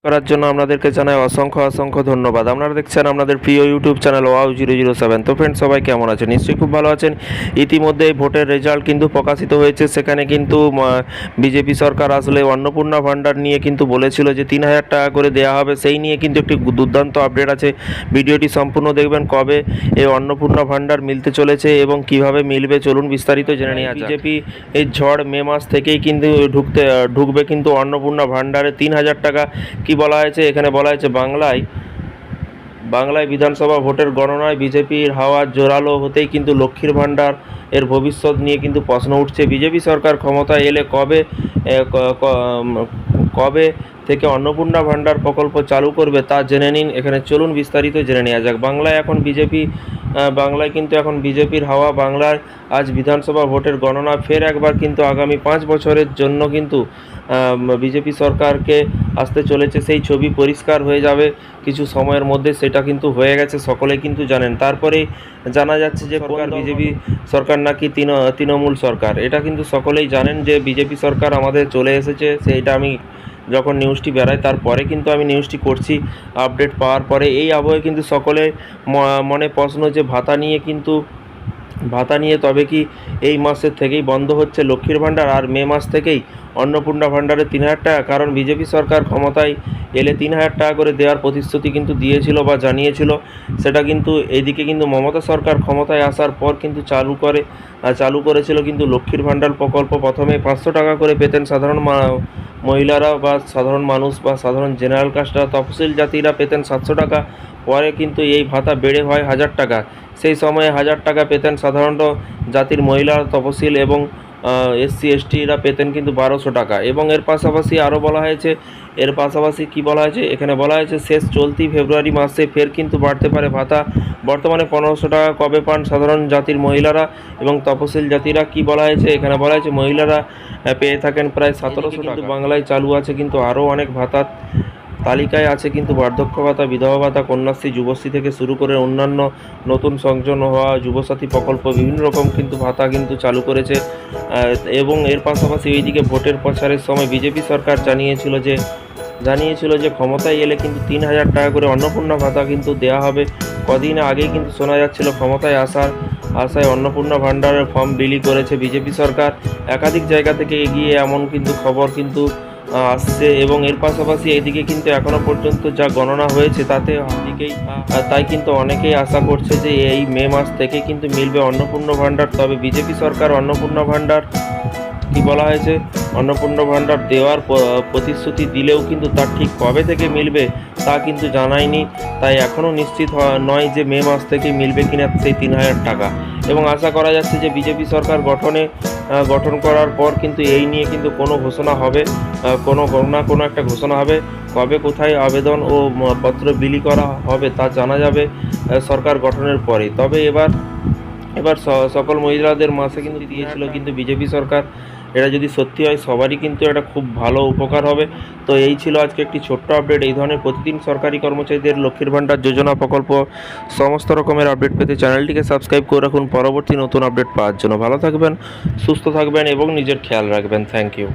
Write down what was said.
করার জন্য আপনাদেরকে জানাই অসংখ্য অসংখ্য ধন্যবাদ। আপনারা দেখছেন আপনাদের প্রিয় ইউটিউব চ্যানেল wow007। তো ফ্রেন্ডস, সবাই কেমন আছেন? নিশ্চয়ই খুব ভালো আছেন। ইতিমধ্যে ভোটের রেজাল্ট কিন্তু প্রকাশিত হয়েছে। সেখানে কিন্তু বিজেপি সরকার আসলে অন্নপূর্ণা ভাণ্ডার নিয়ে কিন্তু বলেছিল যে ৩,০০০ টাকা করে দেওয়া হবে। সেই নিয়ে কিন্তু একটি দুর্দান্ত আপডেট আছে। ভিডিওটি সম্পূর্ণ দেখবেন। কবে এই অন্নপূর্ণা ভাণ্ডার মিলতে চলেছে এবং কিভাবে মিলবে, চলুন বিস্তারিত জেনে নেওয়া যাক। বিজেপি এই ঝড় মে মাস থেকেই কিন্তু ঢুকবে কিন্তু অন্নপূর্ণা ভাণ্ডারে ৩,০০০ টাকা। কি বলা হয়েছে এখানে? বলা হয়েছে বাংলায় বিধানসভা ভোটের গণনায় বিজেপির হাওয়া জোরালো হতেই কিন্তু লক্ষ্মীর ভাণ্ডার এর ভবিষ্যৎ নিয়ে কিন্তু প্রশ্ন উঠছে। বিজেপি সরকার ক্ষমতায় এলে কবে থেকে অন্নপূর্ণা ভাণ্ডার প্রকল্প চালু করবে তা জেনে নিন। এখানে চলুন বিস্তারিত জেনে নেওয়া যাক। বাংলায় কিন্তু এখন বিজেপির হাওয়া। বাংলায় আজ বিধানসভা ভোটের গণনা ফের একবার কিন্তু আগামী 5 বছরের জন্য কিন্তু বিজেপি সরকারকে আসতে চলেছে। সেই ছবি পরিষ্কার হয়ে যাবে কিছু সময়ের মধ্যে। সেটা কিন্তু হয়ে গেছে, সকলে কিন্তু জানেন। তারপরেই জানা যাচ্ছে যে বিজেপি সরকার নাকি তৃণমূল সরকার। এটা কিন্তু সকলেই জানেন যে বিজেপি সরকার আমাদের চলে এসেছে। সেইটা আমি যখন নিউজটি বেরায় তারপরে কিন্তু আমি নিউজটি করছি আপডেট পাওয়ার পরে। এই আবহে কিন্তু সকলে মনে প্রশ্ন যে ভাতা নিয়ে তবে কি এই মাসের থেকেই বন্ধ হচ্ছে লক্ষ্মীর ভাণ্ডার, আর মে মাস থেকেই অন্নপূর্ণা ভাণ্ডারে ৩,০০০ টাকা? কারণ বিজেপি সরকার ক্ষমতায় এলে ৩,০০০ টাকা করে দেওয়ার প্রতিশ্রুতি কিন্তু দিয়েছিল বা জানিয়েছিল। সেটা কিন্তু এইদিকে কিন্তু মমতা সরকার ক্ষমতায় আসার পর কিন্তু চালু করেছিল কিন্তু লক্ষ্মীর ভাণ্ডার প্রকল্প। প্রথমে 500 টাকা করে পেতেন সাধারণ মহিলারা বা সাধারণ মানুষ বা সাধারণ জেনারেল কাস্টরা, তফসিল জাতিরা পেতেন 700 টাকা। পরে কিন্তু এই ভাতা বেড়ে হয় 1,000 টাকা। সেই সময়ে 1,000 টাকা পেতেন সাধারণত জাতির মহিলা, তফসিল এবং SC STরা পেতেন কিন্তু 1,200 টাকা। এবং এর পাশাপাশি আরও বলা হয়েছে, কি বলা হয়েছে এখানে? বলা হয়েছে শেষ চলতি ফেব্রুয়ারি মাসে ফের কিন্তু বাড়তে পারে ভাতা। বর্তমানে 1,500 টাকা কবে পান সাধারণ জাতির মহিলারা এবং তফসিল জাতিরা? কি বলা হয়েছে এখানে? বলা হয়েছে মহিলারা পেয়ে থাকেন প্রায় 1,700 টাকা। বাংলায় চালু আছে কিন্তু আরও অনেক ভাতার তালিকায় আছে কিন্তু বার্ধক্য ভাতা, বিধবা ভাতা, কন্যাশ্রী, যুবশ্রী থেকে শুরু করে অন্যান্য নতুন সংযোজন হওয়া যুবসাথী প্রকল্প, বিভিন্ন রকম কিন্তু ভাতা কিন্তু চালু করেছে। এবং এর পাশাপাশি এইদিকে ভোটের প্রচারের সময় বিজেপি সরকার জানিয়েছিল যে ক্ষমতায় এলে কিন্তু 3,000 টাকা করে অন্নপূর্ণা ভাতা কিন্তু দেওয়া হবে। কদিন আগেই কিন্তু শোনা যাচ্ছিল ক্ষমতায় আসার আশায় অন্নপূর্ণা ভাণ্ডারের ফর্ম বিলি করেছে বিজেপি সরকার। একাধিক জায়গা থেকে এগিয়ে এমন কিন্তু খবর কিন্তু আসছে। এবং এর পাশাপাশি এইদিকে কিন্তু এখনও পর্যন্ত যা গণনা হয়েছে তাই কিন্তু অনেকেই আশা করছে যে এই মে মাস থেকে কিন্তু মিলবে অন্নপূর্ণা ভাণ্ডার। তবে বিজেপি সরকার অন্নপূর্ণা ভাণ্ডার কি বলা হয়েছে, অন্নপূর্ণা ভাণ্ডার দেওয়ার প্রতিশ্রুতি দিলেও কিন্তু তার ঠিক কবে থেকে মিলবে তা কিন্তু জানায়নি। তাই এখনও নিশ্চিত নয় যে মে মাস থেকে মিলবে কিনা সেই 3,000 টাকা। এবং আশা করা যাচ্ছে যে বিজেপি সরকার গঠন করার পর কিন্তু এই নিয়ে কিন্তু কোনো ঘোষণা হবে, কোনো একটা ঘোষণা হবে। কবে কোথায় আবেদন ও পত্র বিলি করা হবে তা জানা যাবে সরকার গঠনের পরে। তবে এবার সকল মহিলাদের মাসে কিন্তু দিয়েছিল কিন্তু বিজেপি সরকার। এটা যদি সত্যি হয় সবারই কিন্তু এটা খুব ভালো উপকার হবে। তো এই ছিল আজকে একটি ছোট্ট আপডেট। এই ধরনের প্রতিদিন সরকারি কর্মচারীদের লক্ষ্মীর ভাণ্ডার যোজনা প্রকল্প সমস্ত রকমের আপডেট পেতে চ্যানেলটিকে সাবস্ক্রাইব করে রাখুন পরবর্তী নতুন আপডেট পাওয়ার জন্য। ভালো থাকবেন, সুস্থ থাকবেন এবং নিজের খেয়াল রাখবেন। Thank you.